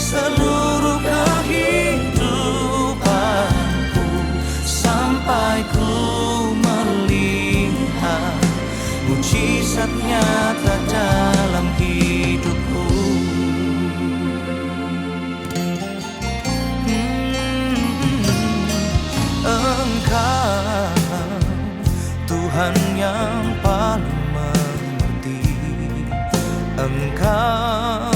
seluruh kehidupanku, sampai ku melihat mujizat nyata dalam hidupku. Engkau Tuhan yang paling mengerti, Engkau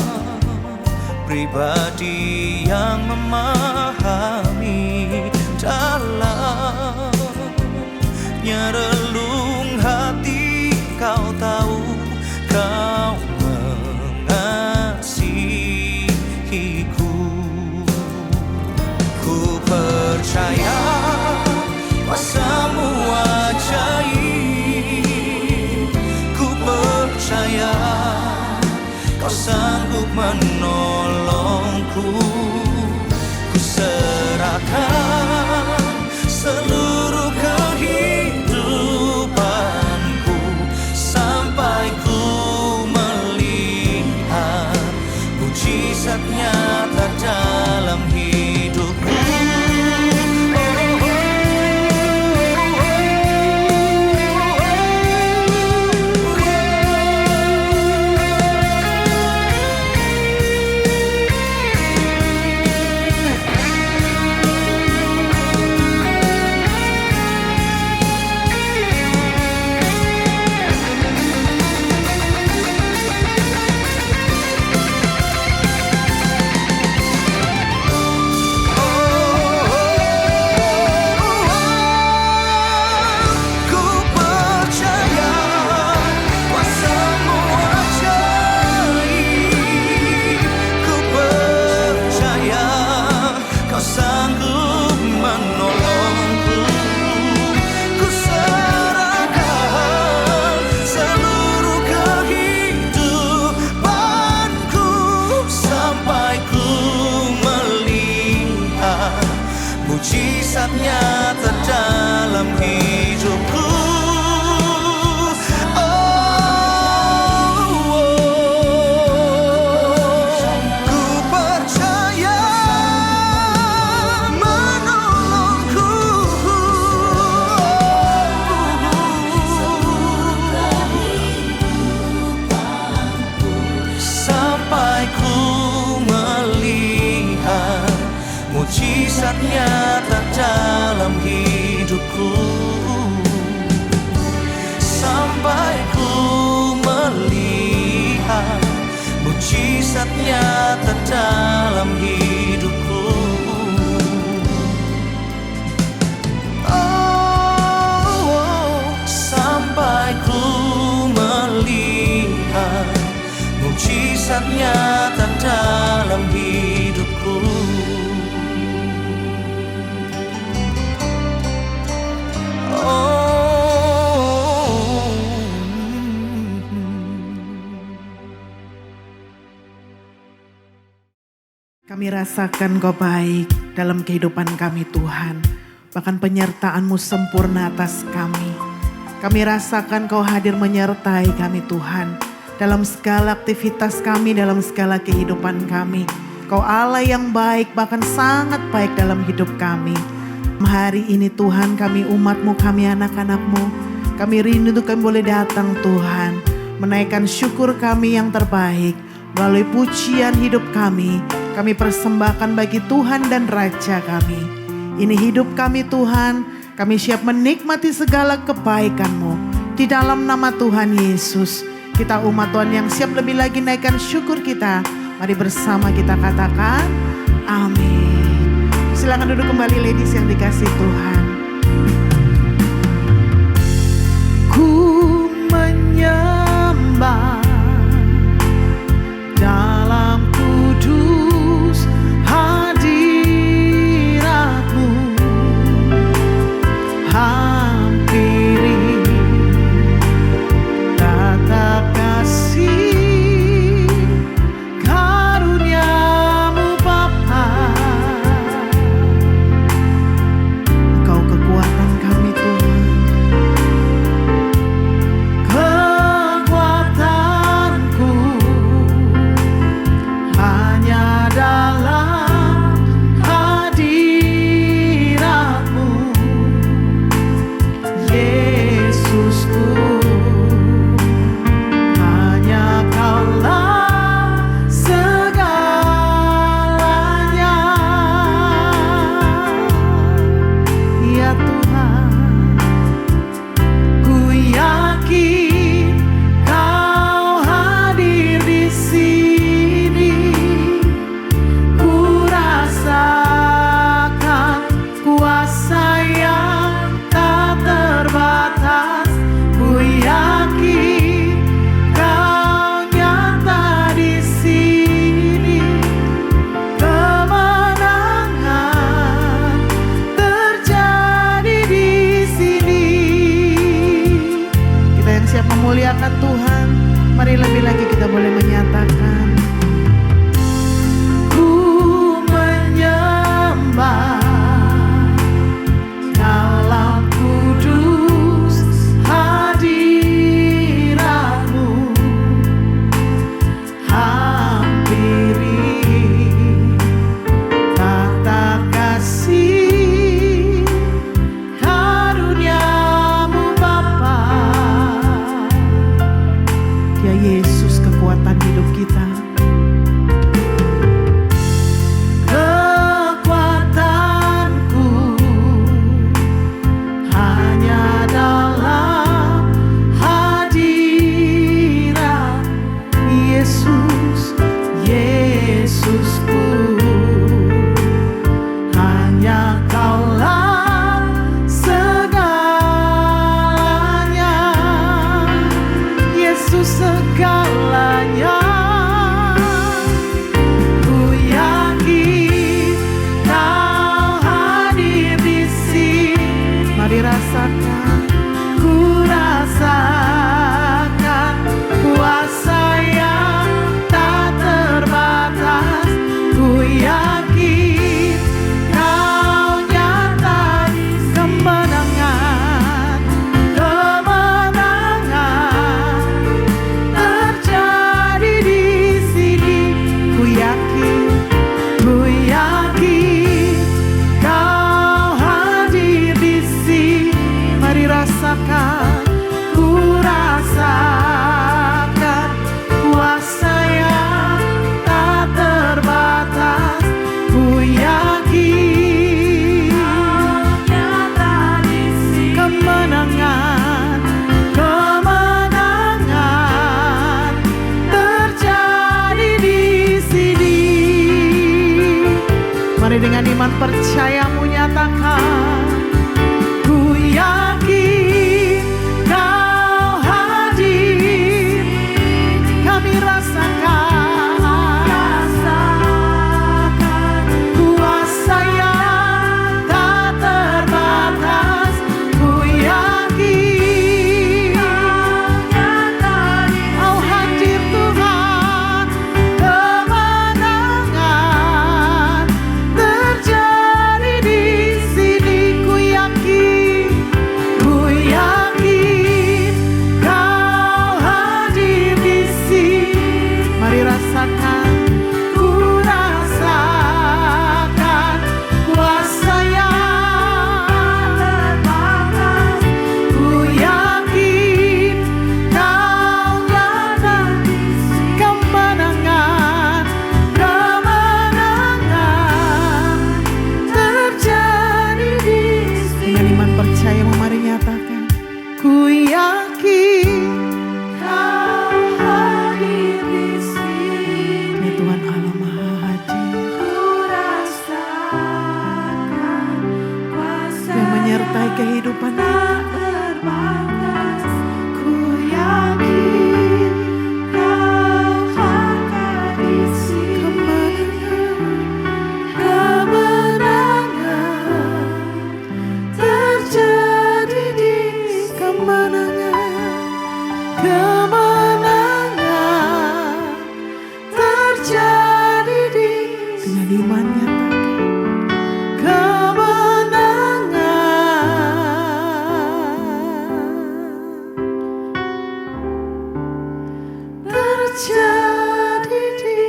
pribadi yang memahami dalamnya relung hati. Kau tahu, kau mengasihiku. Ku percaya kuasa-Mu ajaib, ku percaya Kau sanggup menolongku. Ku serahkan seluruh kehidupanku, sampai ku melihat mujizat nyata dalam hidupku. Mujizat nyata dalam hidupku. Ku percaya menolongku, sampai ku melihat mujizat nyata dalam hidupku, sampai ku melihat mujizat nyata dalam hidupku. Sampai ku melihat mujizat nyata dalam hidupku. Kami rasakan Kau baik dalam kehidupan kami Tuhan. Bahkan penyertaan-Mu sempurna atas kami. Kami rasakan Kau hadir menyertai kami Tuhan. Dalam segala aktivitas kami, dalam segala kehidupan kami. Kau Allah yang baik, bahkan sangat baik dalam hidup kami. Hari ini Tuhan, kami umat-Mu, kami anak-anak-Mu. Kami rindu untuk kami boleh datang Tuhan. Menaikkan syukur kami yang terbaik. Melalui pujian hidup kami persembahkan bagi Tuhan dan Raja kami. Ini hidup kami Tuhan, kami siap menikmati segala kebaikan-Mu. Di dalam nama Tuhan Yesus, kita umat Tuhan yang siap lebih lagi naikkan syukur kita. Mari bersama kita katakan, amin. Silakan duduk kembali ladies yang dikasih Tuhan. Ku menyembah dalam kudus hadirat-Mu, hampiri tatap kasih karunia-Mu Bapa. Engkau kekuatan kami Tuhan, kekuatan yakin, ku yakin Kau hadir di sini. Mari rasakan, ku rasakan kuasa yang tak terbatas. Ku yakin kemenangan, kemenangan terjadi di sini. Mari dengan iman percayamu nyatakan, ku yakin Kau hadir. Kami rasakan kuasa yang tak terbatas. Ku yakin Kau hadir Tuhan, kemenangan terjadi di sini. Ku yakin Kau hadir di sini. Mari rasakan, ku rasakan kuasa yang terbatas. Ku yakin Kau datang, kemenangan, kemenangan terjadi di sini. Dengan iman percaya mari nyatakan, ku yakin Kau hadir di sini. Ya Tuhan Allah Maha Hadir, ku rasakan kuasa yang menyertai kehidupan kita. Ku yakin Kau hadir di sini. Kemenangan terjadi di kemenangan, kemenangan terjadi di dengan iman nyatakan, kemenangan terjadi di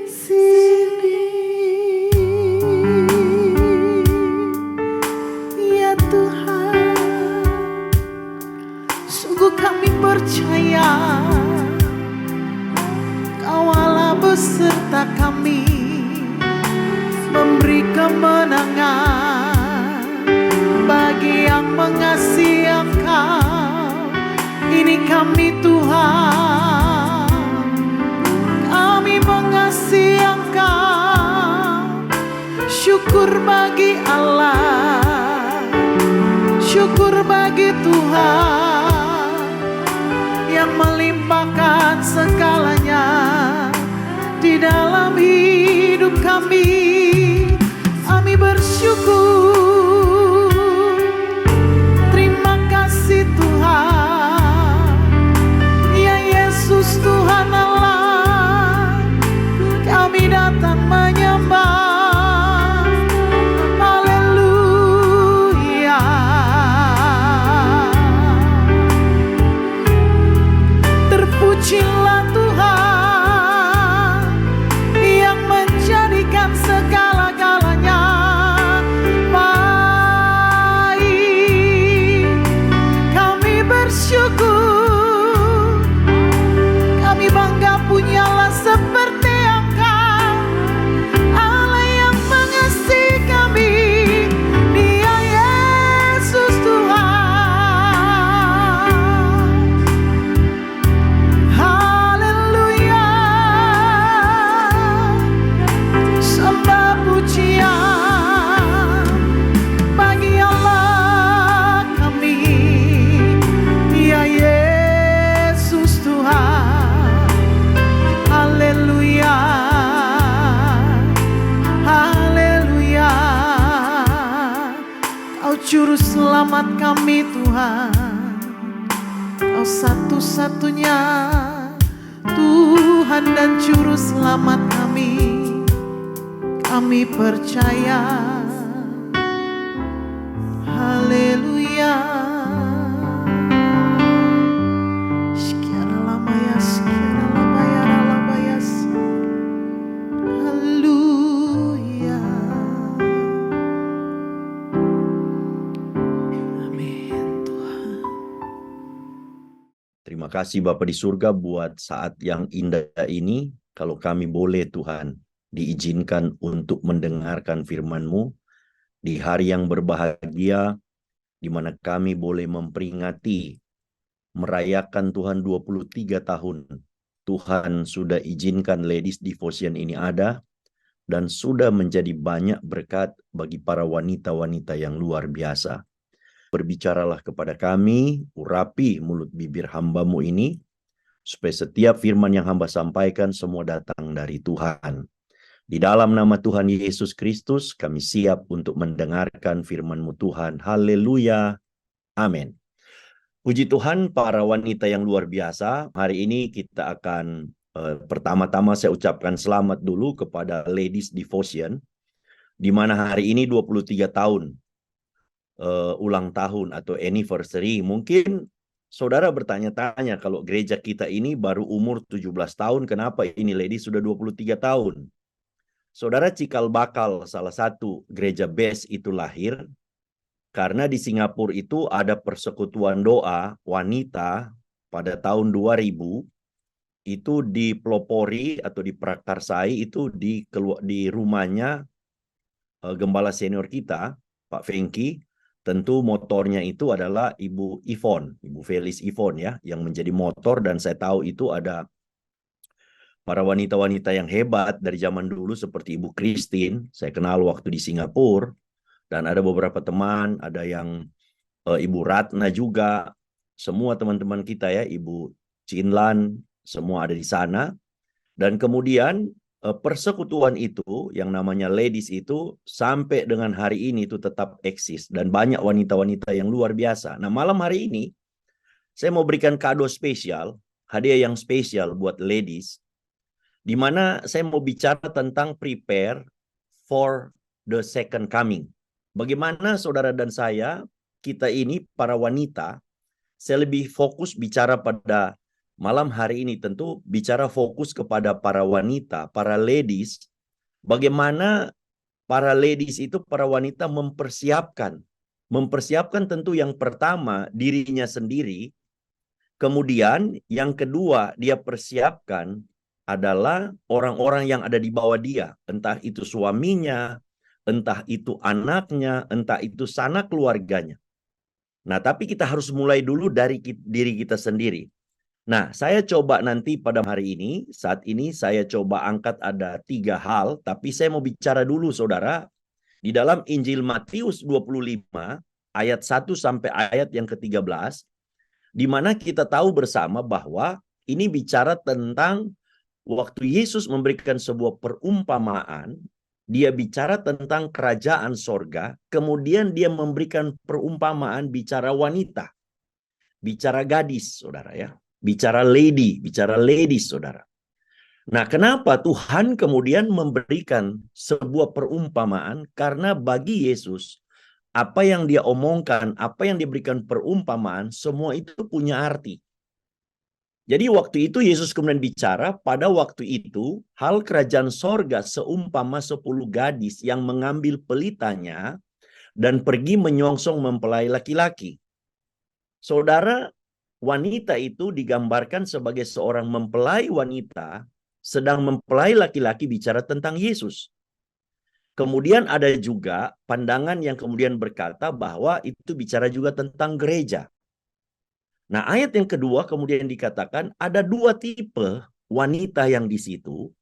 sini. Ya Tuhan, sungguh kami percaya Kau Allah beserta kami, memberi kemenangan bagi yang mengasihi Engkau. Ini kami Tuhan, kami mengasihi Engkau. Syukur bagi Allah, syukur bagi Tuhan yang melimpahkan segalanya di dalam hidup kami. Kami bersyukur, terima kasih Tuhan. Ya Yesus Tuhan Allah, kami datang menyembah. Haleluya. Terpujilah Tuhan yang menjadikan segala-galanya baik. Kami bersyukur, kami bangga punyalah seperti Engkau, Allah yang mengasihi kami. Dia Yesus Tuhan. Haleluya. Sembah pujian bagi Allah kami. Ya Yesus Tuhan. Haleluya. Haleluya. Kau juru selamat kami Tuhan, Kau satu-satunya Tuhan dan juru selamat kami. Kami percaya. Haleluya. Sekian lama ya, sekian lama ya, lama ya. Terima kasih Bapa di surga buat saat yang indah ini. Kalau kami boleh Tuhan diizinkan untuk mendengarkan firman-Mu di hari yang berbahagia, di mana kami boleh memperingati, merayakan Tuhan 23 tahun. Tuhan sudah izinkan Ladies Devotion ini ada, dan sudah menjadi banyak berkat bagi para wanita-wanita yang luar biasa. Berbicaralah kepada kami, urapi mulut bibir hamba-Mu ini, supaya setiap firman yang hamba sampaikan semua datang dari Tuhan. Di dalam nama Tuhan Yesus Kristus, kami siap untuk mendengarkan firman-Mu Tuhan. Haleluya. Amin. Puji Tuhan, para wanita yang luar biasa. Hari ini kita akan pertama-tama saya ucapkan selamat dulu kepada Ladies Devotion, di mana hari ini 23 tahun ulang tahun atau anniversary. Mungkin saudara bertanya-tanya, kalau gereja kita ini baru umur 17 tahun, kenapa ini Ladies sudah 23 tahun? Saudara, cikal bakal salah satu gereja base itu lahir karena di Singapura itu ada persekutuan doa wanita pada tahun 2000, itu dipelopori atau diprakarsai itu di rumahnya gembala senior kita, Pak Fengki. Tentu motornya itu adalah Ibu Yvonne, Ibu Felis Yvonne ya, yang menjadi motor, dan saya tahu itu ada para wanita-wanita yang hebat dari zaman dulu seperti Ibu Christine, saya kenal waktu di Singapura, dan ada beberapa teman, ada yang Ibu Ratna juga, semua teman-teman kita ya, Ibu Cinlan, semua ada di sana. Dan kemudian persekutuan itu yang namanya Ladies itu sampai dengan hari ini itu tetap eksis, dan banyak wanita-wanita yang luar biasa. Nah, malam hari ini saya mau berikan kado spesial, hadiah yang spesial buat Ladies, di mana saya mau bicara tentang prepare for the second coming. Bagaimana saudara dan saya, kita ini para wanita, saya lebih fokus bicara pada malam hari ini, tentu bicara fokus kepada para wanita, para ladies. Bagaimana para ladies itu, para wanita mempersiapkan tentu yang pertama dirinya sendiri. Kemudian yang kedua dia persiapkan adalah orang-orang yang ada di bawah dia. Entah itu suaminya, entah itu anaknya, entah itu sanak keluarganya. Nah, tapi kita harus mulai dulu dari diri kita sendiri. Nah, saya coba nanti pada hari ini, saat ini saya coba angkat ada 3 hal, tapi saya mau bicara dulu saudara, di dalam Injil Matius 25, ayat 1 sampai ayat yang ke-13, di mana kita tahu bersama bahwa ini bicara tentang waktu Yesus memberikan sebuah perumpamaan, dia bicara tentang kerajaan sorga, kemudian dia memberikan perumpamaan bicara wanita, bicara gadis, saudara ya. Bicara ladies, saudara. Nah, kenapa Tuhan kemudian memberikan sebuah perumpamaan? Karena bagi Yesus, apa yang dia omongkan, apa yang diberikan perumpamaan, semua itu punya arti. Jadi waktu itu Yesus kemudian bicara, pada waktu itu, hal kerajaan sorga seumpama 10 gadis yang mengambil pelitanya dan pergi menyongsong mempelai laki-laki. Saudara, wanita itu digambarkan sebagai seorang mempelai wanita, sedang mempelai laki-laki bicara tentang Yesus. Kemudian ada juga pandangan yang kemudian berkata bahwa itu bicara juga tentang gereja. Nah, ayat yang kedua kemudian dikatakan ada 2 tipe wanita yang di situ,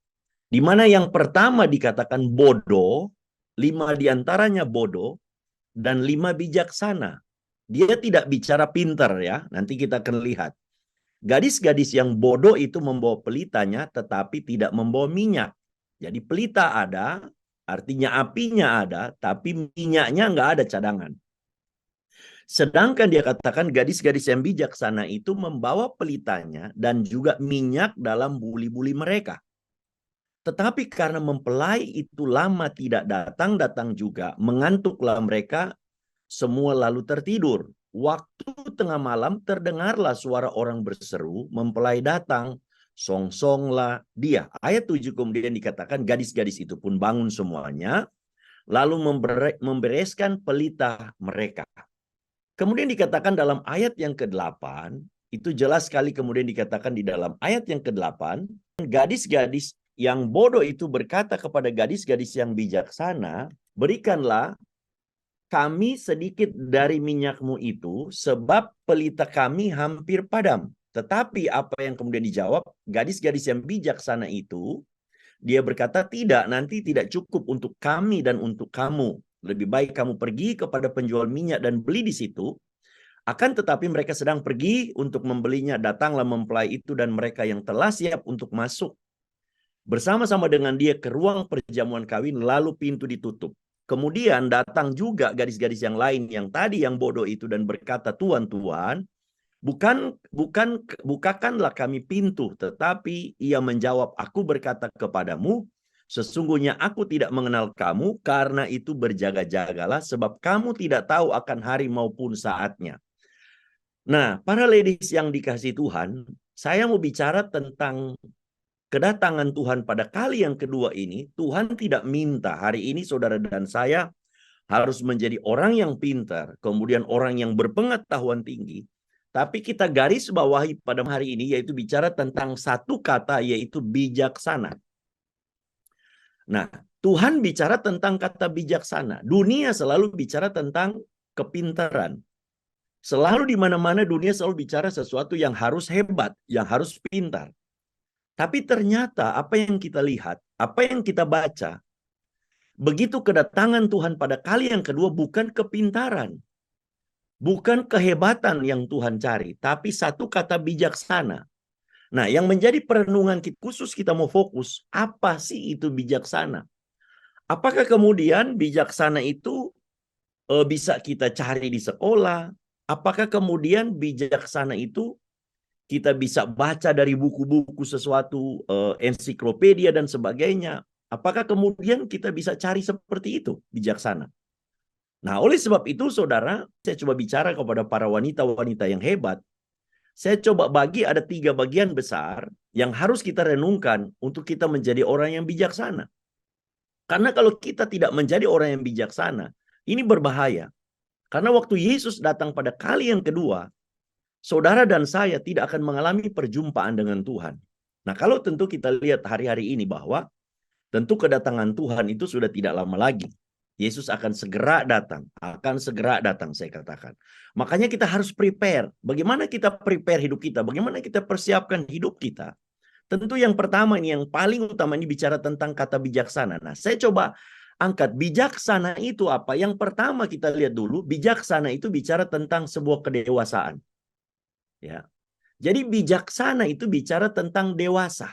di mana yang pertama dikatakan bodoh, 5 diantaranya bodoh, dan 5 bijaksana. Dia tidak bicara pintar ya, nanti kita akan lihat. Gadis-gadis yang bodoh itu membawa pelitanya tetapi tidak membawa minyak. Jadi pelita ada, artinya apinya ada, tapi minyaknya nggak ada cadangan. Sedangkan dia katakan gadis-gadis yang bijaksana itu membawa pelitanya dan juga minyak dalam buli-buli mereka. Tetapi karena mempelai itu lama tidak datang juga, mengantuklah mereka, semua lalu tertidur. Waktu tengah malam terdengarlah suara orang berseru, mempelai datang, songsonglah dia. Ayat 7 kemudian dikatakan gadis-gadis itu pun bangun semuanya, lalu membereskan pelita mereka. Kemudian dikatakan dalam ayat yang ke-8, Itu jelas sekali kemudian dikatakan di dalam ayat yang ke-8, gadis-gadis yang bodoh itu berkata kepada gadis-gadis yang bijaksana, berikanlah kami sedikit dari minyakmu itu, sebab pelita kami hampir padam. Tetapi apa yang kemudian dijawab, gadis-gadis yang bijaksana itu, dia berkata, tidak, nanti tidak cukup untuk kami dan untuk kamu. Lebih baik kamu pergi kepada penjual minyak dan beli di situ. Akan tetapi mereka sedang pergi untuk membelinya, datanglah mempelai itu dan mereka yang telah siap untuk masuk bersama-sama dengan dia ke ruang perjamuan kawin, lalu pintu ditutup. Kemudian datang juga gadis-gadis yang lain yang tadi yang bodoh itu dan berkata, Tuan, Tuan, bukakanlah kami pintu. Tetapi ia menjawab, aku berkata kepadamu, sesungguhnya aku tidak mengenal kamu, karena itu berjaga-jagalah, sebab kamu tidak tahu akan hari maupun saatnya. Nah, para ladies yang dikasihi Tuhan, saya mau bicara tentang kedatangan Tuhan pada kali yang kedua ini. Tuhan tidak minta hari ini saudara dan saya harus menjadi orang yang pintar, kemudian orang yang berpengetahuan tinggi. Tapi kita garis bawahi pada hari ini, yaitu bicara tentang satu kata, yaitu bijaksana. Nah, Tuhan bicara tentang kata bijaksana. Dunia selalu bicara tentang kepintaran. Selalu di mana-mana dunia selalu bicara sesuatu yang harus hebat, yang harus pintar. Tapi ternyata apa yang kita lihat, apa yang kita baca, begitu kedatangan Tuhan pada kali yang kedua bukan kepintaran, bukan kehebatan yang Tuhan cari, tapi satu kata bijaksana. Nah, yang menjadi perenungan khusus kita mau fokus, apa sih itu bijaksana? Apakah kemudian bijaksana itu bisa kita cari di sekolah? Apakah kemudian bijaksana itu kita bisa baca dari buku-buku sesuatu, ensiklopedia dan sebagainya? Apakah kemudian kita bisa cari seperti itu, bijaksana? Nah, oleh sebab itu, saudara, saya coba bicara kepada para wanita-wanita yang hebat. Saya coba bagi ada 3 bagian besar yang harus kita renungkan untuk kita menjadi orang yang bijaksana. Karena kalau kita tidak menjadi orang yang bijaksana, ini berbahaya. Karena waktu Yesus datang pada kali yang kedua, saudara dan saya tidak akan mengalami perjumpaan dengan Tuhan. Nah, kalau tentu kita lihat hari-hari ini bahwa tentu kedatangan Tuhan itu sudah tidak lama lagi. Yesus akan segera datang, saya katakan. Makanya kita harus prepare. Bagaimana kita prepare hidup kita? Bagaimana kita persiapkan hidup kita? Tentu yang pertama ini, yang paling utama ini bicara tentang kata bijaksana. Nah, saya coba angkat bijaksana itu apa? Yang pertama kita lihat dulu, bijaksana itu bicara tentang sebuah kedewasaan. Ya. Jadi bijaksana itu bicara tentang dewasa.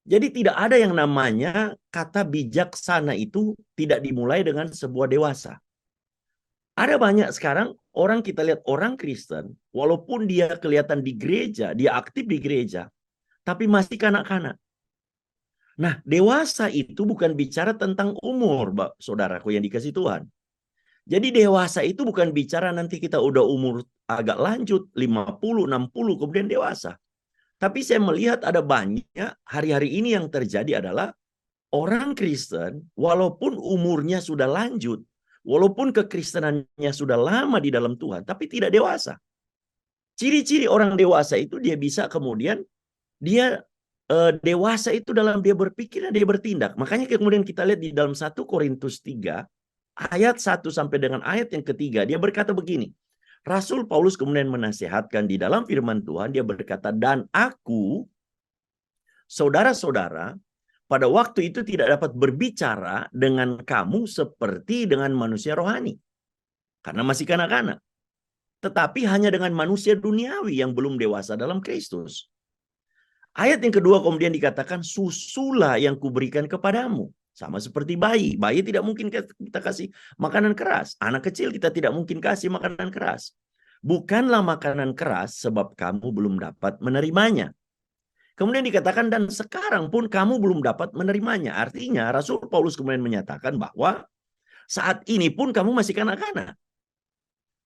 Jadi tidak ada yang namanya kata bijaksana itu tidak dimulai dengan sebuah dewasa. Ada banyak sekarang orang, kita lihat orang Kristen, walaupun dia kelihatan di gereja, dia aktif di gereja, tapi masih kanak-kanak. Nah, dewasa itu bukan bicara tentang umur, saudaraku yang dikasih Tuhan. Jadi dewasa itu bukan bicara nanti kita udah umur agak lanjut, 50, 60, kemudian dewasa. Tapi saya melihat ada banyak hari-hari ini yang terjadi adalah orang Kristen, walaupun umurnya sudah lanjut, walaupun kekristenannya sudah lama di dalam Tuhan, tapi tidak dewasa. Ciri-ciri orang dewasa itu dia bisa kemudian, dia dewasa itu dalam dia berpikir dan dia bertindak. Makanya kemudian kita lihat di dalam 1 Korintus 3, ayat 1 sampai dengan ayat yang ketiga, dia berkata begini. Rasul Paulus kemudian menasihatkan di dalam firman Tuhan, dia berkata, dan aku, saudara-saudara, pada waktu itu tidak dapat berbicara dengan kamu seperti dengan manusia rohani. Karena masih kanak-kanak. Tetapi hanya dengan manusia duniawi yang belum dewasa dalam Kristus. Ayat yang kedua kemudian dikatakan, susulah yang kuberikan kepadamu. Sama seperti bayi. Bayi tidak mungkin kita kasih makanan keras. Anak kecil kita tidak mungkin kasih makanan keras. Bukanlah makanan keras sebab kamu belum dapat menerimanya. Kemudian dikatakan, dan sekarang pun kamu belum dapat menerimanya. Artinya Rasul Paulus kemudian menyatakan bahwa saat ini pun kamu masih kanak-kanak.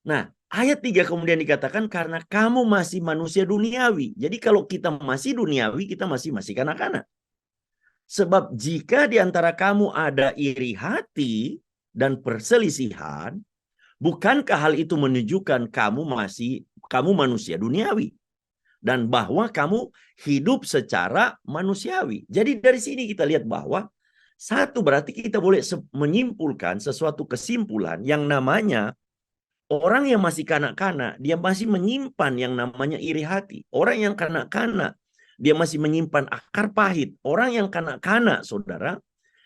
Nah, ayat 3 kemudian dikatakan karena kamu masih manusia duniawi. Jadi kalau kita masih duniawi, kita masih kanak-kanak. Sebab jika di antara kamu ada iri hati dan perselisihan, bukankah hal itu menunjukkan kamu masih kamu manusia duniawi. Dan bahwa kamu hidup secara manusiawi. Jadi dari sini kita lihat bahwa satu, berarti kita boleh menyimpulkan sesuatu kesimpulan yang namanya orang yang masih kanak-kanak, dia masih menyimpan yang namanya iri hati. Orang yang kanak-kanak, dia masih menyimpan akar pahit. Orang yang kanak-kanak, saudara,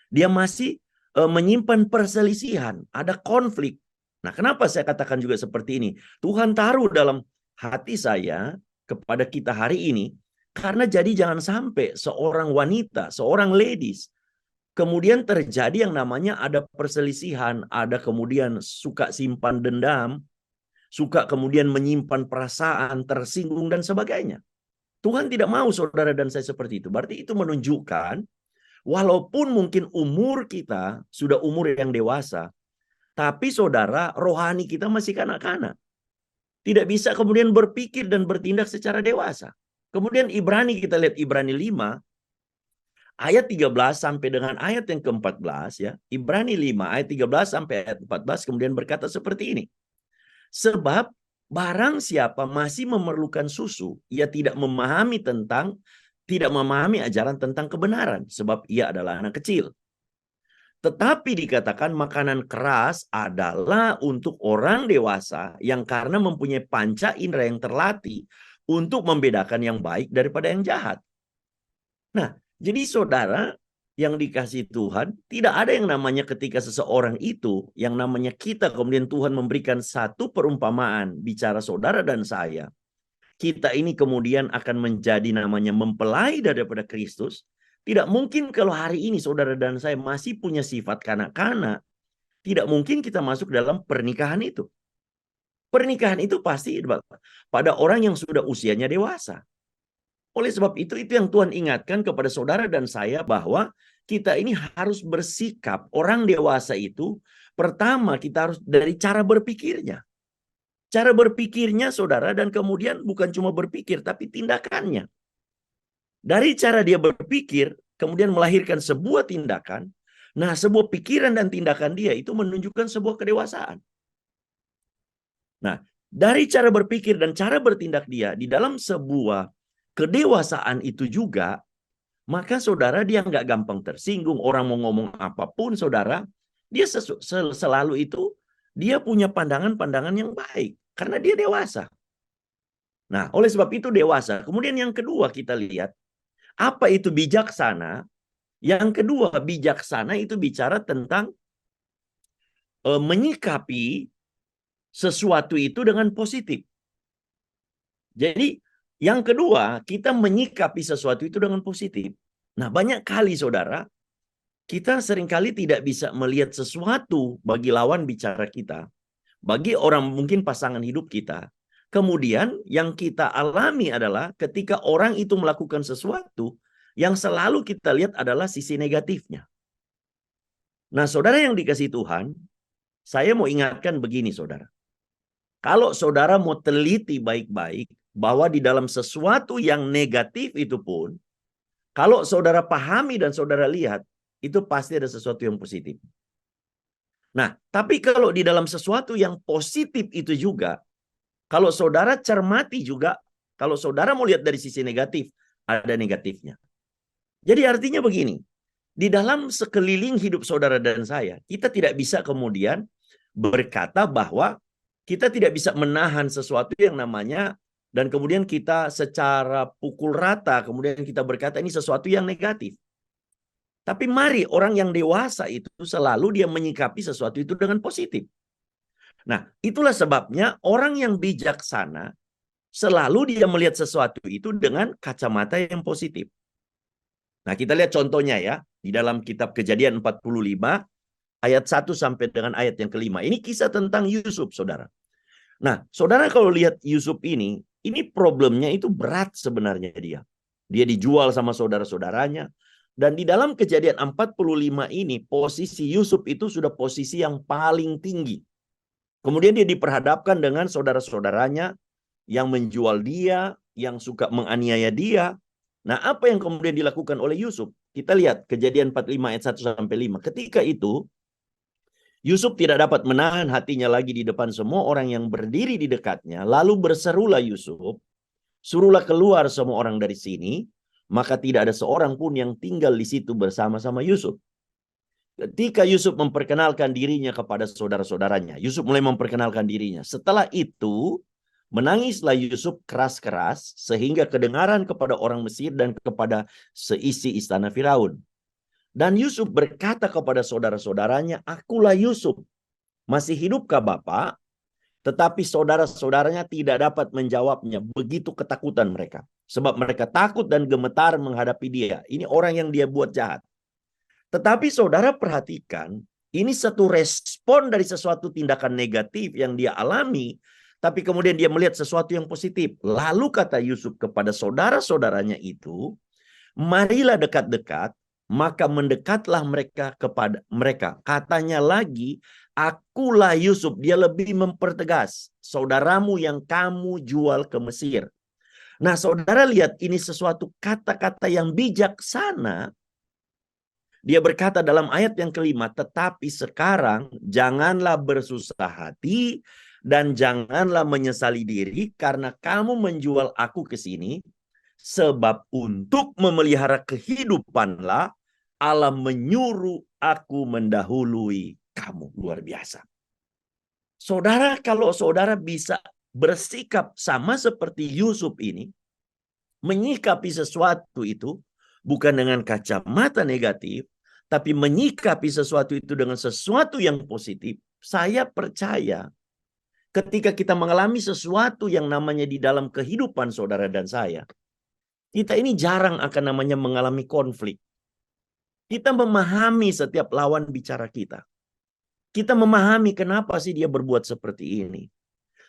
dia masih menyimpan perselisihan, ada konflik. Nah, kenapa saya katakan juga seperti ini? Tuhan taruh dalam hati saya kepada kita hari ini, karena jadi jangan sampai seorang wanita, seorang ladies, kemudian terjadi yang namanya ada perselisihan, ada kemudian suka simpan dendam, suka kemudian menyimpan perasaan, tersinggung dan sebagainya. Tuhan tidak mau saudara dan saya seperti itu. Berarti itu menunjukkan walaupun mungkin umur kita sudah umur yang dewasa, tapi saudara, rohani kita masih kanak-kanak. Tidak bisa kemudian berpikir dan bertindak secara dewasa. Kemudian Ibrani, kita lihat Ibrani 5, ayat 13 sampai dengan ayat yang ke-14 ya. Ibrani 5 ayat 13 sampai ayat 14 kemudian berkata seperti ini. Sebab barang siapa masih memerlukan susu, ia tidak memahami ajaran tentang kebenaran sebab ia adalah anak kecil. Tetapi dikatakan makanan keras adalah untuk orang dewasa yang karena mempunyai panca indera yang terlatih untuk membedakan yang baik daripada yang jahat. Nah, jadi saudara yang dikasihi Tuhan, tidak ada yang namanya ketika seseorang itu, yang namanya kita, kemudian Tuhan memberikan satu perumpamaan, bicara saudara dan saya. Kita ini kemudian akan menjadi namanya mempelai daripada Kristus. Tidak mungkin kalau hari ini saudara dan saya masih punya sifat kanak-kanak, tidak mungkin kita masuk dalam pernikahan itu. Pernikahan itu pasti pada orang yang sudah usianya dewasa. Oleh sebab itu yang Tuhan ingatkan kepada saudara dan saya bahwa kita ini harus bersikap. Orang dewasa itu, pertama kita harus dari cara berpikirnya. Cara berpikirnya saudara, dan kemudian bukan cuma berpikir, tapi tindakannya. Dari cara dia berpikir, kemudian melahirkan sebuah tindakan. Nah, sebuah pikiran dan tindakan dia itu menunjukkan sebuah kedewasaan. Nah, dari cara berpikir dan cara bertindak dia di dalam sebuah kedewasaan itu juga, maka saudara dia nggak gampang tersinggung. Orang mau ngomong apapun saudara, dia selalu itu dia punya pandangan-pandangan yang baik karena dia dewasa. Nah, oleh sebab itu dewasa. Kemudian yang kedua kita lihat, apa itu bijaksana? Yang kedua, bijaksana itu bicara tentang menyikapi sesuatu itu dengan positif. Jadi yang kedua, kita menyikapi sesuatu itu dengan positif. Nah, banyak kali saudara, kita seringkali tidak bisa melihat sesuatu bagi lawan bicara kita, bagi orang mungkin pasangan hidup kita. Kemudian yang kita alami adalah ketika orang itu melakukan sesuatu, yang selalu kita lihat adalah sisi negatifnya. Nah, saudara yang dikasihi Tuhan, saya mau ingatkan begini saudara. Kalau saudara mau teliti baik-baik, bahwa di dalam sesuatu yang negatif itu pun, kalau saudara pahami dan saudara lihat, itu pasti ada sesuatu yang positif. Nah, tapi kalau di dalam sesuatu yang positif itu juga, kalau saudara cermati juga, kalau saudara mau lihat dari sisi negatif, ada negatifnya. Jadi artinya begini, di dalam sekeliling hidup saudara dan saya, kita tidak bisa kemudian berkata bahwa kita tidak bisa menahan sesuatu yang namanya, dan kemudian kita secara pukul rata, kemudian kita berkata ini sesuatu yang negatif. Tapi mari orang yang dewasa itu selalu dia menyikapi sesuatu itu dengan positif. Nah, itulah sebabnya orang yang bijaksana selalu dia melihat sesuatu itu dengan kacamata yang positif. Nah, kita lihat contohnya ya, di dalam kitab Kejadian 45, ayat 1 sampai dengan ayat yang kelima. Ini kisah tentang Yusuf, saudara. Nah, saudara kalau lihat Yusuf ini problemnya itu berat sebenarnya dia. Dia dijual sama saudara-saudaranya. Dan di dalam Kejadian 45 ini, posisi Yusuf itu sudah posisi yang paling tinggi. Kemudian dia diperhadapkan dengan saudara-saudaranya yang menjual dia, yang suka menganiaya dia. Nah, apa yang kemudian dilakukan oleh Yusuf? Kita lihat Kejadian 45 ayat 1 sampai 5. Ketika itu Yusuf tidak dapat menahan hatinya lagi di depan semua orang yang berdiri di dekatnya. Lalu berserulah Yusuf, suruhlah keluar semua orang dari sini, maka tidak ada seorang pun yang tinggal di situ bersama-sama Yusuf. Ketika Yusuf memperkenalkan dirinya kepada saudara-saudaranya, Yusuf mulai memperkenalkan dirinya. Setelah itu, menangislah Yusuf keras-keras sehingga kedengaran kepada orang Mesir dan kepada seisi istana Firaun. Dan Yusuf berkata kepada saudara-saudaranya, "Akulah Yusuf. Masih hidupkah Bapak?" Tetapi saudara-saudaranya tidak dapat menjawabnya. Begitu ketakutan mereka. Sebab mereka takut dan gemetar menghadapi dia. Ini orang yang dia buat jahat. Tetapi saudara perhatikan, ini satu respon dari sesuatu tindakan negatif yang dia alami. Tapi kemudian dia melihat sesuatu yang positif. Lalu kata Yusuf kepada saudara-saudaranya itu, "Marilah dekat-dekat." Maka mendekatlah mereka kepada mereka. Katanya lagi, "Akulah Yusuf." Dia lebih mempertegas, saudaramu yang kamu jual ke Mesir. Nah, saudara lihat, ini sesuatu kata-kata yang bijaksana. Dia berkata dalam ayat yang kelima, "Tetapi sekarang janganlah bersusah hati dan janganlah menyesali diri karena kamu menjual aku ke sini. Sebab untuk memelihara kehidupanlah Allah menyuruh aku mendahului kamu." Luar biasa. Saudara, kalau saudara bisa bersikap sama seperti Yusuf ini, menyikapi sesuatu itu bukan dengan kacamata negatif, tapi menyikapi sesuatu itu dengan sesuatu yang positif, saya percaya ketika kita mengalami sesuatu yang namanya di dalam kehidupan saudara dan saya, kita ini jarang akan namanya mengalami konflik. Kita memahami setiap lawan bicara kita. Kita memahami kenapa sih dia berbuat seperti ini.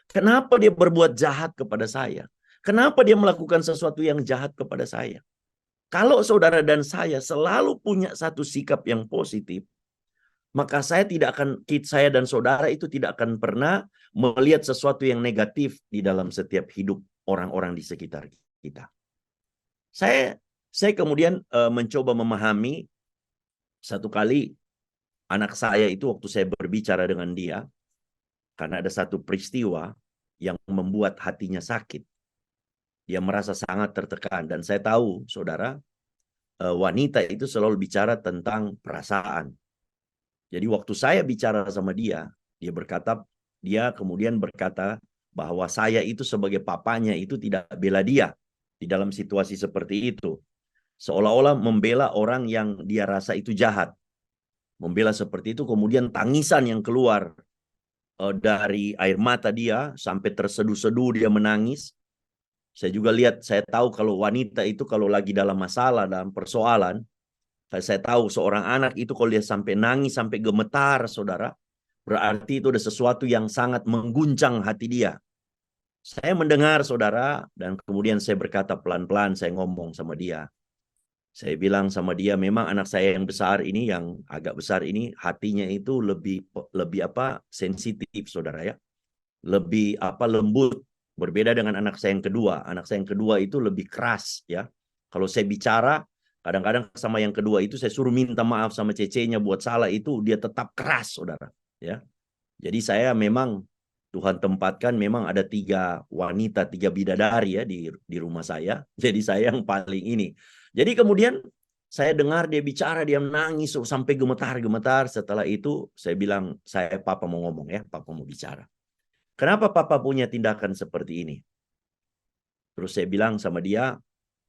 Kenapa dia berbuat jahat kepada saya. Kenapa dia melakukan sesuatu yang jahat kepada saya. Kalau saudara dan saya selalu punya satu sikap yang positif, maka saya dan saudara itu tidak akan pernah melihat sesuatu yang negatif di dalam setiap hidup orang-orang di sekitar kita. Saya kemudian mencoba memahami satu kali anak saya itu waktu saya berbicara dengan dia, karena ada satu peristiwa yang membuat hatinya sakit. Dia merasa sangat tertekan. Dan saya tahu, saudara, wanita itu selalu bicara tentang perasaan. Jadi waktu saya bicara sama dia, dia kemudian berkata bahwa saya itu sebagai papanya itu tidak bela dia di dalam situasi seperti itu. Seolah-olah membela orang yang dia rasa itu jahat. Membela seperti itu, kemudian tangisan yang keluar dari air mata dia, sampai terseduh-seduh dia menangis. Saya tahu kalau wanita itu kalau lagi dalam masalah, dalam persoalan, saya tahu seorang anak itu kalau dia sampai nangis, sampai gemetar, saudara, berarti itu ada sesuatu yang sangat mengguncang hati dia. Saya mendengar, saudara, dan kemudian saya berkata pelan-pelan, saya ngomong sama dia. Saya bilang sama dia, memang anak saya yang besar ini, yang agak besar ini, hatinya itu lebih sensitif, saudara ya. Lebih lembut, berbeda dengan anak saya yang kedua. Anak saya yang kedua itu lebih keras ya. Kalau saya bicara, kadang-kadang sama yang kedua itu saya suruh minta maaf sama cecenya buat salah itu, dia tetap keras, saudara ya. Jadi saya memang Tuhan tempatkan memang ada 3 wanita, 3 bidadari ya di rumah saya. Jadi saya yang paling ini. Jadi kemudian saya dengar dia bicara, dia menangis sampai gemetar-gemetar. Setelah itu saya bilang, papa mau ngomong ya, papa mau bicara. Kenapa papa punya tindakan seperti ini? Terus saya bilang sama dia,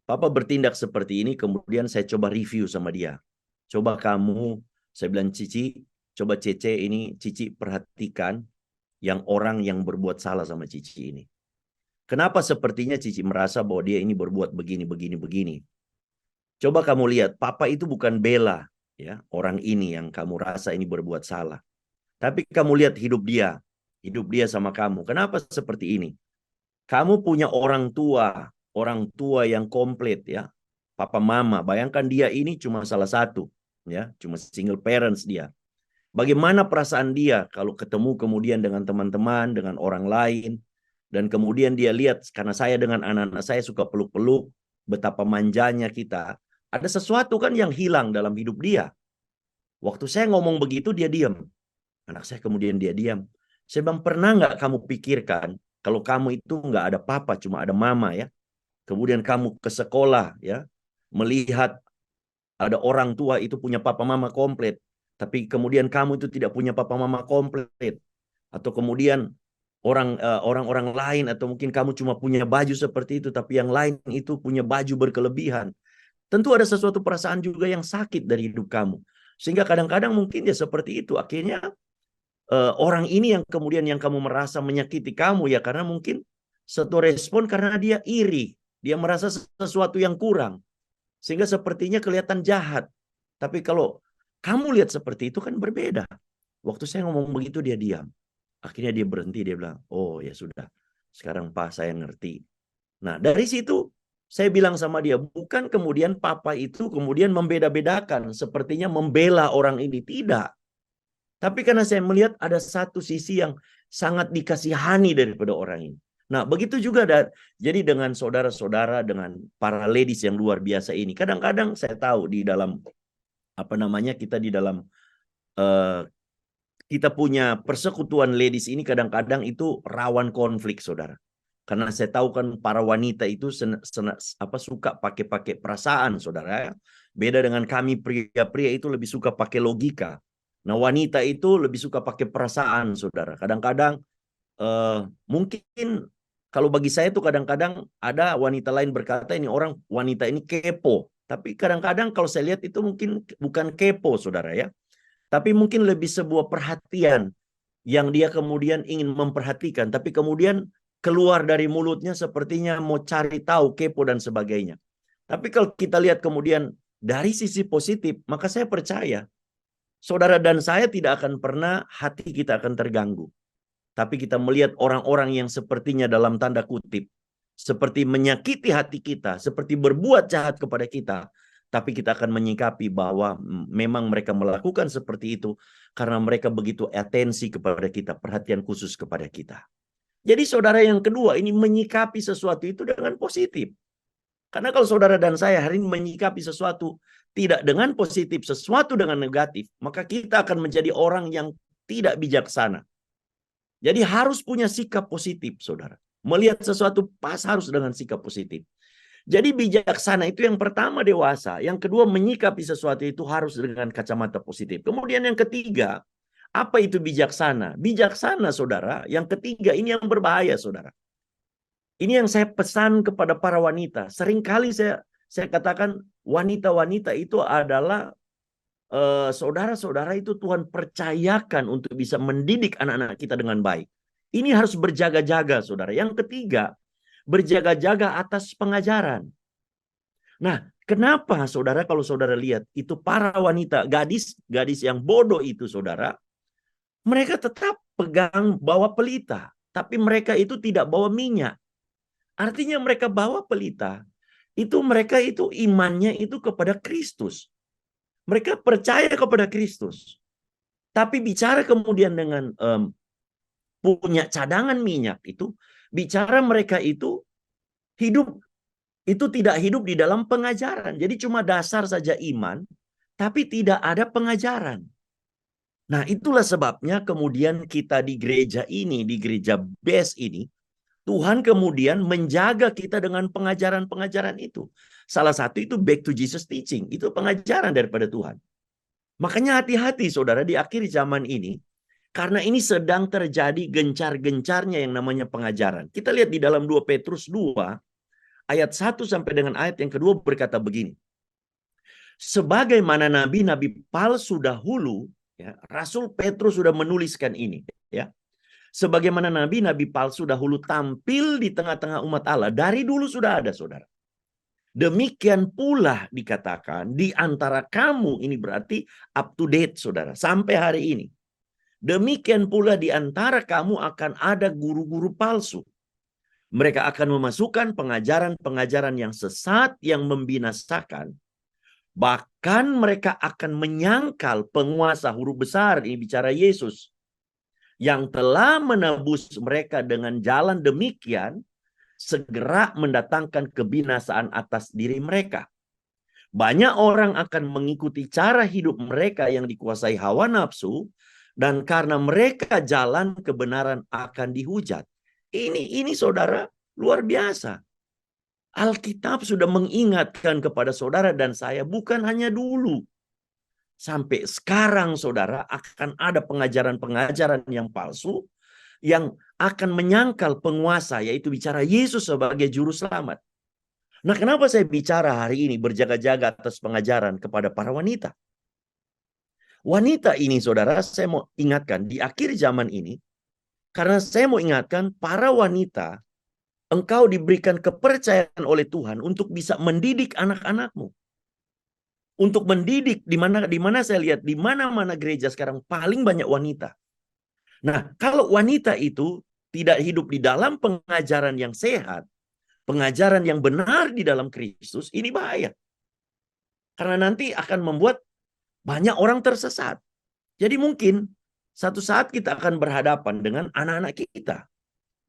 papa bertindak seperti ini, kemudian saya coba review sama dia. Coba kamu, saya bilang, Cici, coba Cece ini, Cici perhatikan yang orang yang berbuat salah sama Cici ini. Kenapa sepertinya Cici merasa bahwa dia ini berbuat begini. Coba kamu lihat, papa itu bukan bela ya orang ini yang kamu rasa ini berbuat salah. Tapi kamu lihat hidup dia sama kamu. Kenapa seperti ini? Kamu punya orang tua yang komplit ya. Papa mama, bayangkan dia ini cuma salah satu ya, cuma single parents dia. Bagaimana perasaan dia kalau ketemu kemudian dengan teman-teman, dengan orang lain, dan kemudian dia lihat, karena saya dengan anak-anak saya suka peluk-peluk, betapa manjanya kita. Ada sesuatu kan yang hilang dalam hidup dia. Waktu saya ngomong begitu dia diam. Anak saya kemudian dia diam. Saya bilang, pernah nggak kamu pikirkan kalau kamu itu nggak ada papa, cuma ada mama ya. Kemudian kamu ke sekolah ya, melihat ada orang tua itu punya papa mama komplit, tapi kemudian kamu itu tidak punya papa mama komplit. Atau kemudian orang-orang lain, atau mungkin kamu cuma punya baju seperti itu, tapi yang lain itu punya baju berkelebihan. Tentu ada sesuatu perasaan juga yang sakit dari hidup kamu. Sehingga kadang-kadang mungkin ya seperti itu. Akhirnya orang ini yang kemudian yang kamu merasa menyakiti kamu ya, karena mungkin satu respon karena dia iri. Dia merasa sesuatu yang kurang. Sehingga sepertinya kelihatan jahat. Tapi kalau kamu lihat seperti itu kan berbeda. Waktu saya ngomong begitu dia diam. Akhirnya dia berhenti, dia bilang, oh ya sudah. Sekarang Pak saya ngerti. Nah dari situ saya bilang sama dia, bukan kemudian papa itu kemudian membeda-bedakan. Sepertinya membela orang ini. Tidak. Tapi karena saya melihat ada satu sisi yang sangat dikasihani daripada orang ini. Nah, begitu juga jadi dengan saudara-saudara, dengan para ladies yang luar biasa ini. Kadang-kadang saya tahu di dalam kita di dalam kita punya persekutuan ladies ini kadang-kadang itu rawan konflik, saudara. Karena saya tahu kan para wanita itu suka pakai perasaan, saudara. Beda dengan kami pria-pria itu lebih suka pakai logika. Nah, wanita itu lebih suka pakai perasaan, saudara. Kadang-kadang mungkin kalau bagi saya tuh kadang-kadang ada wanita lain berkata ini wanita ini kepo. Tapi kadang-kadang kalau saya lihat itu mungkin bukan kepo, saudara ya. Tapi mungkin lebih sebuah perhatian yang dia kemudian ingin memperhatikan. Tapi kemudian keluar dari mulutnya sepertinya mau cari tahu, kepo dan sebagainya. Tapi kalau kita lihat kemudian dari sisi positif, maka saya percaya saudara dan saya tidak akan pernah hati kita akan terganggu. Tapi kita melihat orang-orang yang sepertinya dalam tanda kutip, seperti menyakiti hati kita, seperti berbuat jahat kepada kita. Tapi kita akan menyikapi bahwa memang mereka melakukan seperti itu karena mereka begitu atensi kepada kita, perhatian khusus kepada kita. Jadi saudara yang kedua ini menyikapi sesuatu itu dengan positif. Karena kalau saudara dan saya hari ini menyikapi sesuatu tidak dengan positif, sesuatu dengan negatif, maka kita akan menjadi orang yang tidak bijaksana. Jadi harus punya sikap positif, saudara. Melihat sesuatu pas harus dengan sikap positif. Jadi bijaksana itu yang pertama dewasa. Yang kedua menyikapi sesuatu itu harus dengan kacamata positif. Kemudian yang ketiga, apa itu bijaksana? Bijaksana, saudara, yang ketiga ini yang berbahaya, saudara. Ini yang saya pesan kepada para wanita. Seringkali saya katakan wanita-wanita itu adalah saudara-saudara itu Tuhan percayakan untuk bisa mendidik anak-anak kita dengan baik. Ini harus berjaga-jaga, saudara. Yang ketiga, berjaga-jaga atas pengajaran. Nah, kenapa saudara kalau saudara lihat itu para wanita, gadis yang bodoh itu, saudara, mereka tetap pegang bawa pelita, tapi mereka itu tidak bawa minyak. Artinya mereka bawa pelita, itu mereka itu imannya itu kepada Kristus. Mereka percaya kepada Kristus. Tapi bicara kemudian dengan punya cadangan minyak itu, bicara mereka itu tidak hidup di dalam pengajaran. Jadi cuma dasar saja iman, tapi tidak ada pengajaran. Nah, itulah sebabnya kemudian kita di gereja ini, di gereja base ini, Tuhan kemudian menjaga kita dengan pengajaran-pengajaran itu. Salah satu itu back to Jesus teaching. Itu pengajaran daripada Tuhan. Makanya hati-hati saudara di akhir zaman ini. Karena ini sedang terjadi gencar-gencarnya yang namanya pengajaran. Kita lihat di dalam 2 Petrus 2. Ayat 1 sampai dengan ayat yang kedua berkata begini. Sebagaimana nabi-nabi palsu dahulu. Ya, Rasul Petrus sudah menuliskan ini. Ya. Sebagaimana nabi-nabi palsu dahulu tampil di tengah-tengah umat Allah. Dari dulu sudah ada, saudara. Demikian pula dikatakan di antara kamu, ini berarti up to date, saudara. Sampai hari ini. Demikian pula di antara kamu akan ada guru-guru palsu. Mereka akan memasukkan pengajaran-pengajaran yang sesat, yang membinasakan. Bahkan mereka akan menyangkal penguasa huruf besar, ini bicara Yesus. Yang telah menebus mereka dengan jalan demikian, segera mendatangkan kebinasaan atas diri mereka. Banyak orang akan mengikuti cara hidup mereka yang dikuasai hawa nafsu, Dan karena mereka jalan kebenaran akan dihujat. Ini saudara luar biasa. Alkitab sudah mengingatkan kepada saudara dan saya bukan hanya dulu. Sampai sekarang saudara akan ada pengajaran-pengajaran yang palsu yang akan menyangkal penguasa, yaitu bicara Yesus sebagai juru selamat. Nah, kenapa saya bicara hari ini berjaga-jaga atas pengajaran kepada para wanita? Wanita ini saudara, saya mau ingatkan di akhir zaman ini, karena saya mau ingatkan para wanita, engkau diberikan kepercayaan oleh Tuhan untuk bisa mendidik anak-anakmu. Untuk mendidik di mana saya lihat di mana-mana gereja sekarang paling banyak wanita. Nah, kalau wanita itu tidak hidup di dalam pengajaran yang sehat, pengajaran yang benar di dalam Kristus, ini bahaya. Karena nanti akan membuat banyak orang tersesat. Jadi mungkin satu saat kita akan berhadapan dengan anak-anak kita.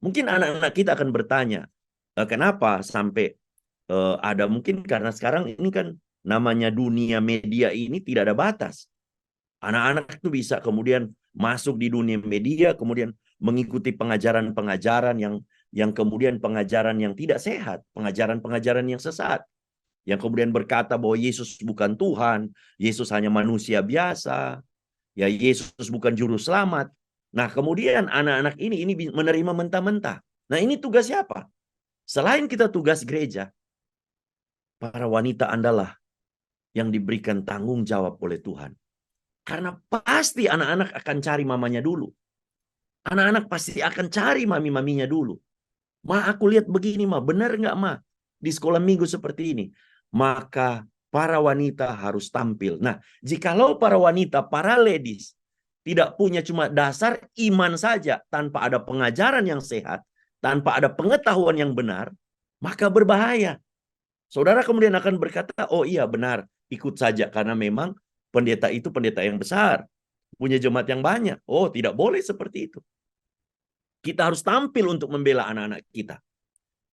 Mungkin anak-anak kita akan bertanya, kenapa sampai ada, mungkin karena sekarang ini kan namanya dunia media ini tidak ada batas. Anak-anak itu bisa kemudian masuk di dunia media, kemudian mengikuti pengajaran-pengajaran yang kemudian pengajaran yang tidak sehat, pengajaran-pengajaran yang sesat, yang kemudian berkata bahwa Yesus bukan Tuhan, Yesus hanya manusia biasa, ya Yesus bukan juru selamat. Nah, kemudian anak-anak ini menerima mentah-mentah. Nah, ini tugas siapa? Selain kita tugas gereja, para wanita adalah yang diberikan tanggung jawab oleh Tuhan. Karena pasti anak-anak akan cari mamanya dulu. Anak-anak pasti akan cari mami-maminya dulu. Ma, aku lihat begini, ma. Benar nggak, ma? Di sekolah minggu seperti ini. Maka para wanita harus tampil. Nah, jikalau para wanita, para ladies, tidak punya cuma dasar iman saja, tanpa ada pengajaran yang sehat, tanpa ada pengetahuan yang benar, maka berbahaya. Saudara kemudian akan berkata, oh iya benar, ikut saja karena memang pendeta itu pendeta yang besar, punya jemaat yang banyak. Oh, tidak boleh seperti itu. Kita harus tampil untuk membela anak-anak kita.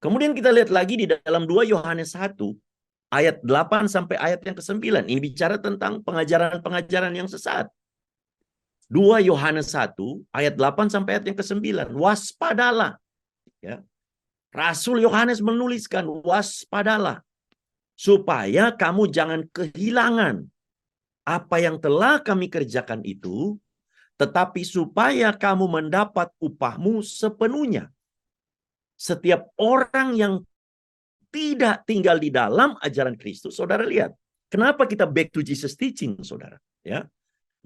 Kemudian kita lihat lagi di dalam 2 Yohanes 1, ayat 8 sampai ayat yang ke-9. Ini bicara tentang pengajaran-pengajaran yang sesat. 2 Yohanes 1, ayat 8 sampai ayat yang ke-9. Waspadalah. Ya. Rasul Yohanes menuliskan, waspadalah. Supaya kamu jangan kehilangan apa yang telah kami kerjakan itu, tetapi supaya kamu mendapat upahmu sepenuhnya. Setiap orang yang tidak tinggal di dalam ajaran Kristus, saudara lihat, kenapa kita back to Jesus teaching, saudara? Ya,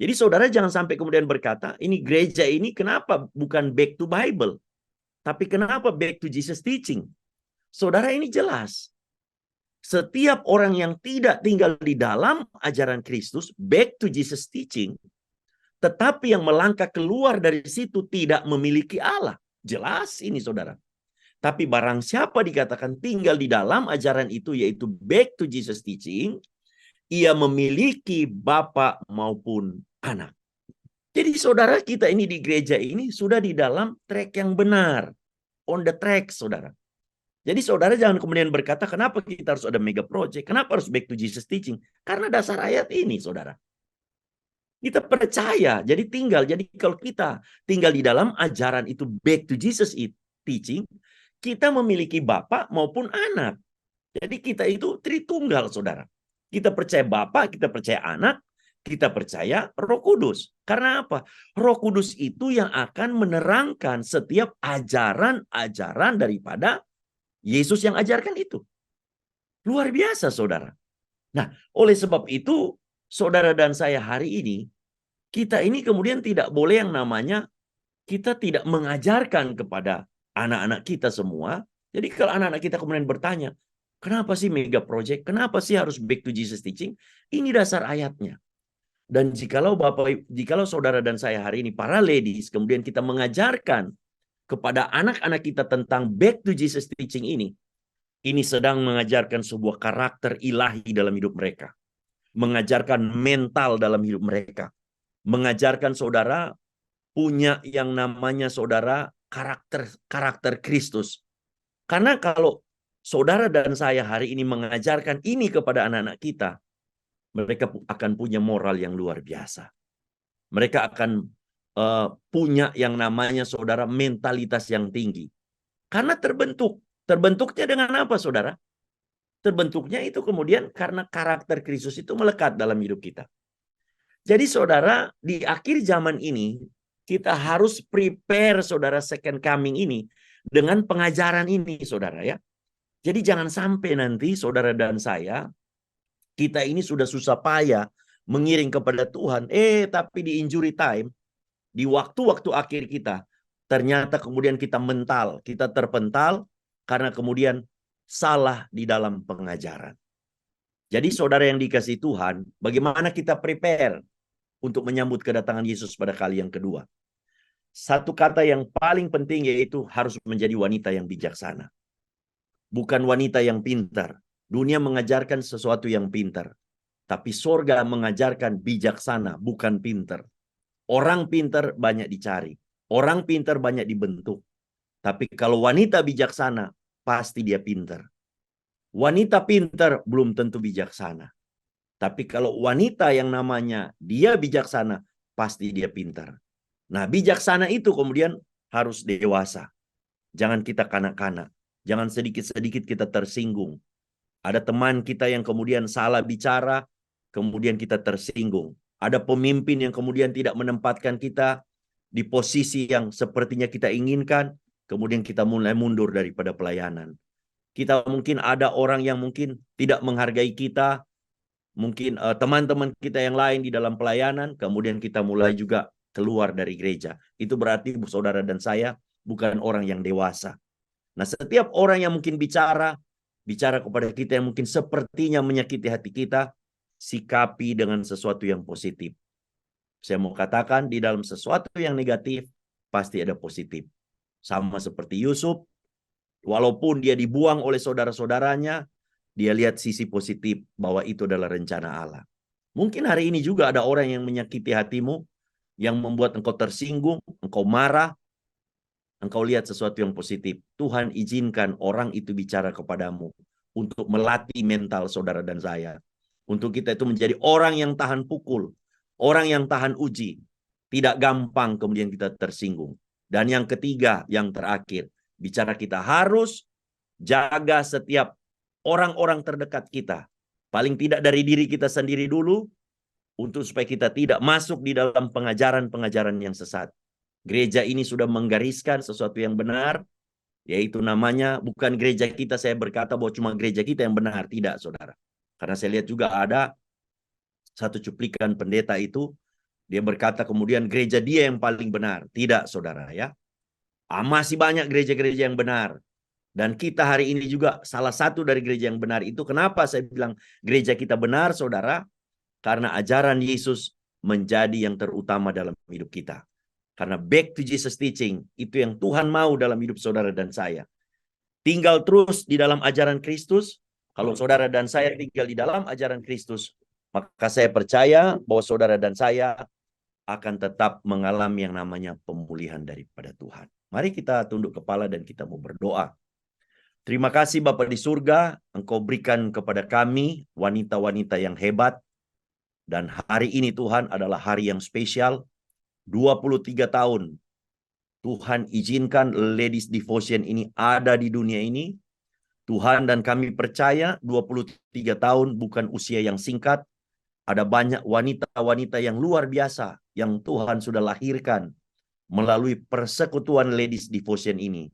jadi saudara jangan sampai kemudian berkata, ini gereja ini kenapa bukan back to Bible, tapi kenapa back to Jesus teaching? Saudara, ini jelas. Setiap orang yang tidak tinggal di dalam ajaran Kristus, back to Jesus teaching, tetapi yang melangkah keluar dari situ tidak memiliki Allah. Jelas ini saudara. Tapi barang siapa dikatakan tinggal di dalam ajaran itu, yaitu back to Jesus teaching, ia memiliki Bapa maupun anak. Jadi saudara, kita ini di gereja ini sudah di dalam track yang benar. On the track, saudara. Jadi saudara jangan kemudian berkata, kenapa kita harus ada mega project? Kenapa harus back to Jesus teaching? Karena dasar ayat ini, saudara. Kita percaya, jadi kalau kita tinggal di dalam ajaran itu back to Jesus teaching, kita memiliki Bapa maupun anak. Jadi kita itu Tritunggal, saudara. Kita percaya Bapa, kita percaya anak, kita percaya Roh Kudus. Karena apa? Roh Kudus itu yang akan menerangkan setiap ajaran-ajaran daripada Yesus yang ajarkan itu. Luar biasa, saudara. Nah, oleh sebab itu, saudara dan saya hari ini, kita ini kemudian tidak boleh yang namanya, kita tidak mengajarkan kepada anak-anak kita semua. Jadi kalau anak-anak kita kemudian bertanya, kenapa sih mega project? Kenapa sih harus back to Jesus teaching? Ini dasar ayatnya. Dan jikalau saudara dan saya hari ini, para ladies, kemudian kita mengajarkan kepada anak-anak kita tentang back to Jesus teaching ini sedang mengajarkan sebuah karakter ilahi dalam hidup mereka. Mengajarkan mental dalam hidup mereka. Mengajarkan saudara punya yang namanya saudara karakter Kristus. Karena kalau saudara dan saya hari ini mengajarkan ini kepada anak-anak kita, mereka akan punya moral yang luar biasa. Mereka akan punya yang namanya saudara mentalitas yang tinggi. Karena terbentuknya dengan apa saudara? Terbentuknya itu kemudian karena karakter Kristus itu melekat dalam hidup kita. Jadi saudara, di akhir zaman ini kita harus prepare saudara second coming ini dengan pengajaran ini saudara ya. Jadi jangan sampai nanti saudara dan saya, kita ini sudah susah payah mengiring kepada Tuhan, tapi di injury time, di waktu-waktu akhir kita, ternyata kemudian kita mental, kita terpental karena kemudian salah di dalam pengajaran. Jadi saudara yang dikasihi Tuhan, bagaimana kita prepare untuk menyambut kedatangan Yesus pada kali yang kedua? Satu kata yang paling penting yaitu harus menjadi wanita yang bijaksana. Bukan wanita yang pintar. Dunia mengajarkan sesuatu yang pintar. Tapi sorga mengajarkan bijaksana, bukan pintar. Orang pintar banyak dicari. Orang pintar banyak dibentuk. Tapi kalau wanita bijaksana, pasti dia pintar. Wanita pintar belum tentu bijaksana. Tapi kalau wanita yang namanya dia bijaksana, pasti dia pintar. Nah, bijaksana itu kemudian harus dewasa. Jangan kita kanak-kanak. Jangan sedikit-sedikit kita tersinggung. Ada teman kita yang kemudian salah bicara, kemudian kita tersinggung. Ada pemimpin yang kemudian tidak menempatkan kita di posisi yang sepertinya kita inginkan, kemudian kita mulai mundur daripada pelayanan. Kita mungkin ada orang yang mungkin tidak menghargai kita, mungkin teman-teman kita yang lain di dalam pelayanan, kemudian kita mulai juga keluar dari gereja. Itu berarti saudara dan saya bukan orang yang dewasa. Nah, setiap orang yang mungkin bicara kepada kita yang mungkin sepertinya menyakiti hati kita, sikapi dengan sesuatu yang positif. Saya mau katakan di dalam sesuatu yang negatif, pasti ada positif. Sama seperti Yusuf, walaupun dia dibuang oleh saudara-saudaranya, dia lihat sisi positif bahwa itu adalah rencana Allah. Mungkin hari ini juga ada orang yang menyakiti hatimu, yang membuat engkau tersinggung, engkau marah, engkau lihat sesuatu yang positif. Tuhan izinkan orang itu bicara kepadamu untuk melatih mental saudara dan saya. Untuk kita itu menjadi orang yang tahan pukul, orang yang tahan uji. Tidak gampang kemudian kita tersinggung. Dan yang ketiga, yang terakhir, bicara kita harus jaga setiap orang-orang terdekat kita. Paling tidak dari diri kita sendiri dulu, untuk supaya kita tidak masuk di dalam pengajaran-pengajaran yang sesat. Gereja ini sudah menggariskan sesuatu yang benar, yaitu namanya bukan gereja kita, saya berkata bahwa cuma gereja kita yang benar. Tidak, saudara. Karena saya lihat juga ada satu cuplikan pendeta itu, dia berkata kemudian gereja dia yang paling benar. Tidak, saudara ya. Masih banyak gereja-gereja yang benar. Dan kita hari ini juga salah satu dari gereja yang benar itu. Kenapa saya bilang gereja kita benar, saudara? Karena ajaran Yesus menjadi yang terutama dalam hidup kita. Karena back to Jesus teaching, itu yang Tuhan mau dalam hidup saudara dan saya. Tinggal terus di dalam ajaran Kristus. Kalau saudara dan saya tinggal di dalam ajaran Kristus, maka saya percaya bahwa saudara dan saya akan tetap mengalami yang namanya pemulihan daripada Tuhan. Mari kita tunduk kepala dan kita mau berdoa. Terima kasih Bapa di surga, Engkau berikan kepada kami wanita-wanita yang hebat. Dan hari ini Tuhan adalah hari yang spesial, 23 tahun. Tuhan izinkan Ladies Devotion ini ada di dunia ini. Tuhan, dan kami percaya 23 tahun bukan usia yang singkat. Ada banyak wanita-wanita yang luar biasa yang Tuhan sudah lahirkan melalui persekutuan Ladies Devotion ini.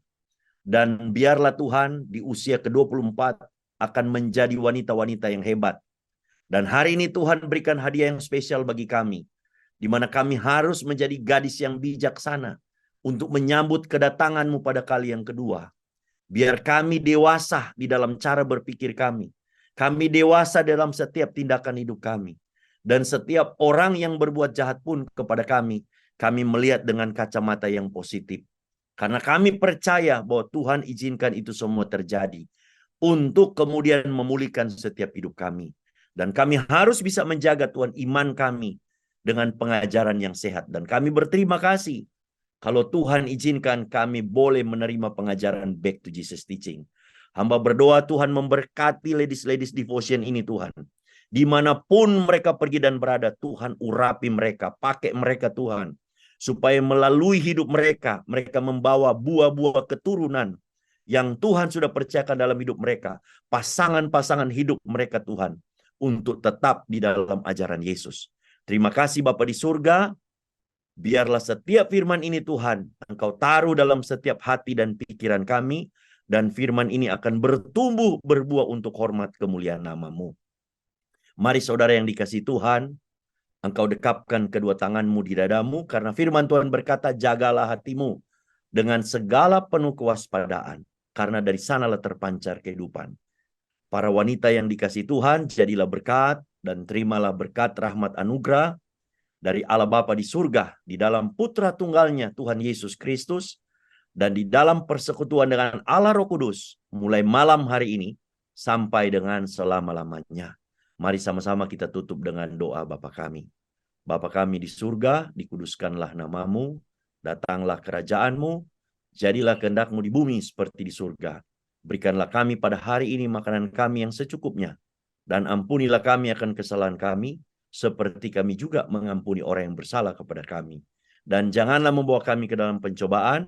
Dan biarlah Tuhan di usia ke-24 akan menjadi wanita-wanita yang hebat. Dan hari ini Tuhan berikan hadiah yang spesial bagi kami, di mana kami harus menjadi gadis yang bijaksana untuk menyambut kedatangan-Mu pada kali yang kedua. Biar kami dewasa di dalam cara berpikir kami. Kami dewasa dalam setiap tindakan hidup kami. Dan setiap orang yang berbuat jahat pun kepada kami melihat dengan kacamata yang positif. Karena kami percaya bahwa Tuhan izinkan itu semua terjadi untuk kemudian memulihkan setiap hidup kami. Dan kami harus bisa menjaga Tuhan iman kami dengan pengajaran yang sehat. Dan kami berterima kasih kalau Tuhan izinkan kami boleh menerima pengajaran back to Jesus teaching. Hamba berdoa Tuhan memberkati Ladies Devotion ini Tuhan. Dimanapun mereka pergi dan berada, Tuhan urapi mereka, pakai mereka Tuhan. supaya melalui hidup mereka, mereka membawa buah-buah keturunan yang Tuhan sudah percayakan dalam hidup mereka, pasangan-pasangan hidup mereka Tuhan, untuk tetap di dalam ajaran Yesus. Terima kasih Bapa di surga, biarlah setiap firman ini Tuhan, Engkau taruh dalam setiap hati dan pikiran kami, dan firman ini akan bertumbuh berbuah untuk hormat kemuliaan nama-Mu. Mari saudara yang dikasihi Tuhan, Engkau dekapkan kedua tanganmu di dadamu, karena firman Tuhan berkata, jagalah hatimu dengan segala penuh kewaspadaan, karena dari sanalah terpancar kehidupan. Para wanita yang dikasihi Tuhan, jadilah berkat dan terimalah berkat rahmat anugerah dari Allah Bapa di surga, di dalam Putra Tunggalnya Tuhan Yesus Kristus, dan di dalam persekutuan dengan Allah Roh Kudus, mulai malam hari ini sampai dengan selama-lamanya. Mari sama-sama kita tutup dengan doa Bapa kami. Bapa kami di surga, dikuduskanlah nama-Mu, datanglah kerajaan-Mu, jadilah kehendak-Mu di bumi seperti di surga. Berikanlah kami pada hari ini makanan kami yang secukupnya, dan ampunilah kami akan kesalahan kami, seperti kami juga mengampuni orang yang bersalah kepada kami. Dan janganlah membawa kami ke dalam pencobaan,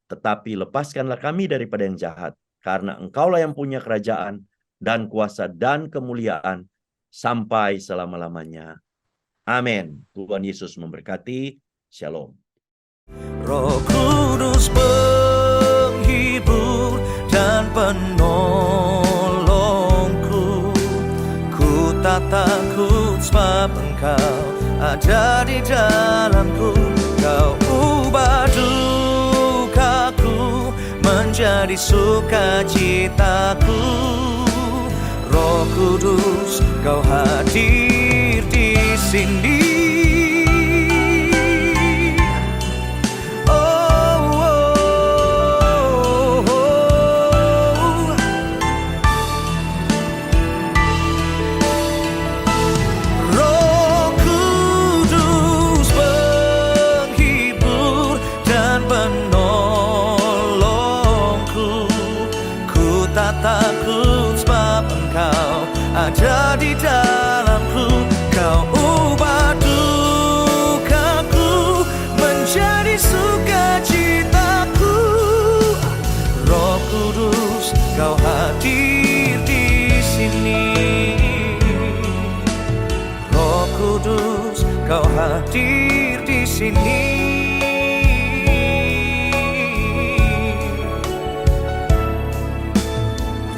tetapi lepaskanlah kami daripada yang jahat, karena Engkaulah yang punya kerajaan, dan kuasa, dan kemuliaan, sampai selama-lamanya. Amin. Tuhan Yesus memberkati. Shalom. Roh Kudus penghibur dan penolongku, ku tak takut sebab Engkau ada di dalamku. Kau ubah dukaku menjadi sukacitaku. Roh Kudus, Kau hadir di sini. Ada di dalamku, Kau ubah dukaku menjadi sukacitaku. Roh Kudus, Kau hadir di sini. Roh Kudus, Kau hadir di sini.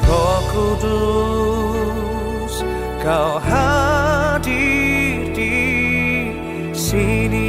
Roh Kudus, Kau hadir di sini.